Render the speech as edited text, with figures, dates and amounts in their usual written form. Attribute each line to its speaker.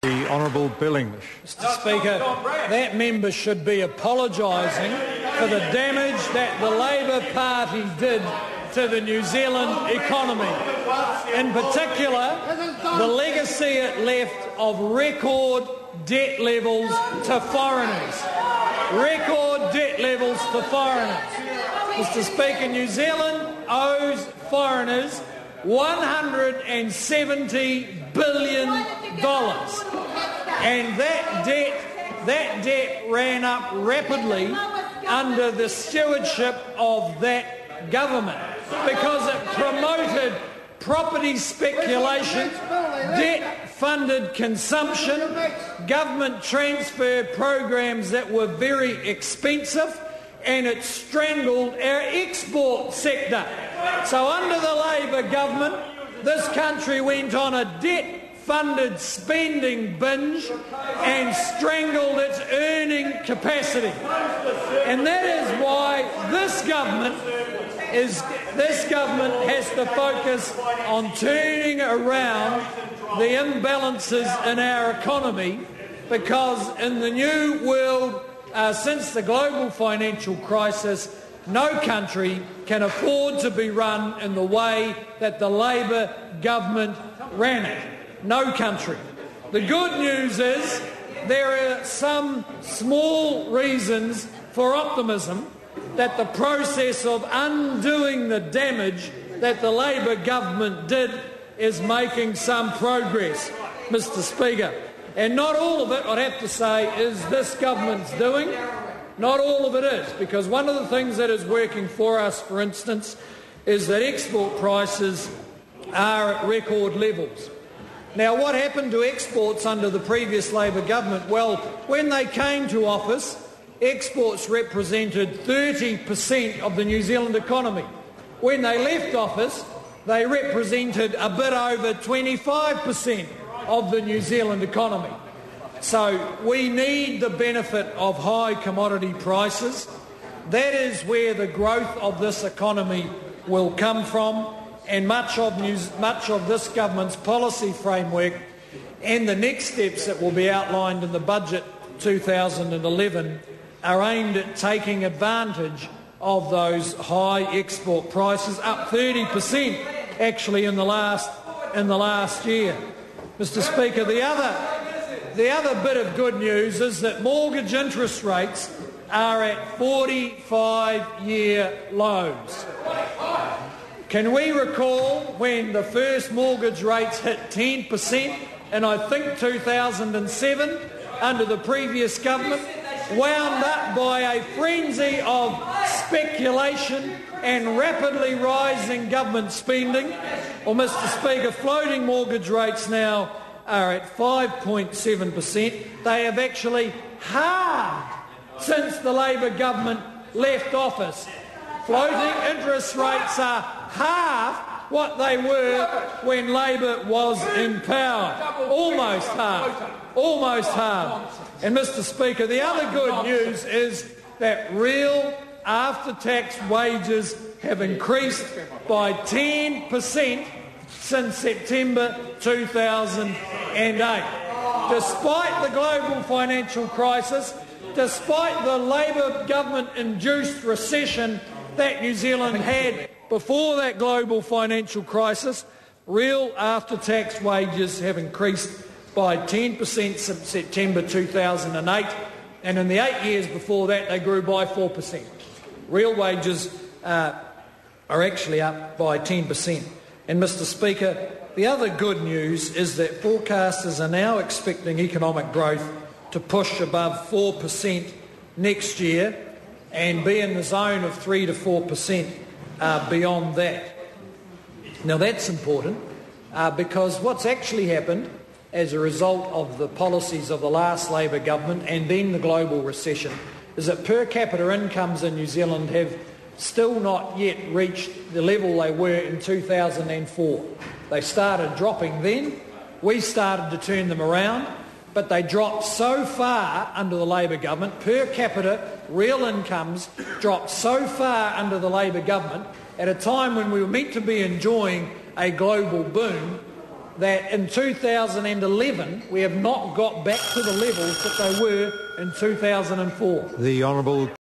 Speaker 1: The Honourable Bill English.
Speaker 2: Mr Speaker, that member should be apologising for the damage that the Labor Party did to the New Zealand economy. In particular, the legacy it left of record debt levels to foreigners. Record debt levels to foreigners. Mr Speaker, New Zealand owes foreigners $170 billion. And that debt ran up rapidly under the stewardship of that government because it promoted property speculation, debt-funded consumption, government transfer programs that were very expensive, and it strangled our export sector. So under the Labor government, this country went on a debt-funded spending binge and strangled its earning capacity. And that is why this government has to focus on turning around the imbalances in our economy, because in the new world, since the global financial crisis, no country can afford to be run in the way that the Labor government ran it. No country. The good news is there are some small reasons for optimism that the process of undoing the damage that the Labor government did is making some progress, Mr Speaker. And not all of it, I'd have to say, is this government's doing. Not all of it is, because one of the things that is working for us, for instance, is that export prices are at record levels. Now, what happened to exports under the previous Labor government? Well, when they came to office, exports represented 30% of the New Zealand economy. When they left office, they represented a bit over 25% of the New Zealand economy. So we need the benefit of high commodity prices. That is where the growth of this economy will come from, and much of this government's policy framework and the next steps that will be outlined in the budget 2011 are aimed at taking advantage of those high export prices, up 30% actually in the last year. Mr Speaker, the other bit of good news is that mortgage interest rates are at 45-year lows. Can we recall when the first mortgage rates hit 10% in, I think, 2007 under the previous government, wound up by a frenzy of speculation and rapidly rising government spending? Well, Mr Speaker, floating mortgage rates now are at 5.7%. They have actually halved since the Labor government left office. Floating interest rates are half what they were when Labor was in power. Almost half. Almost half. And Mr Speaker, the other good news is that real after-tax wages have increased by 10% since September 2008. Despite the global financial crisis, despite the Labor government-induced recession that New Zealand had before that global financial crisis, real after-tax wages have increased by 10% since September 2008, and in the 8 years before that they grew by 4%. Real wages are actually up by 10%. And Mr Speaker, the other good news is that forecasters are now expecting economic growth to push above 4% next year and be in the zone of 3 to 4% beyond that. Now that's important because what's actually happened as a result of the policies of the last Labor government and then the global recession is that per capita incomes in New Zealand have still not yet reached the level they were in 2004. They started dropping then. We started to turn them around, but they dropped so far under the Labor government. Per capita real incomes dropped so far under the Labor government at a time when we were meant to be enjoying a global boom that in 2011 we have not got back to the levels that they were in 2004.
Speaker 1: The Honourable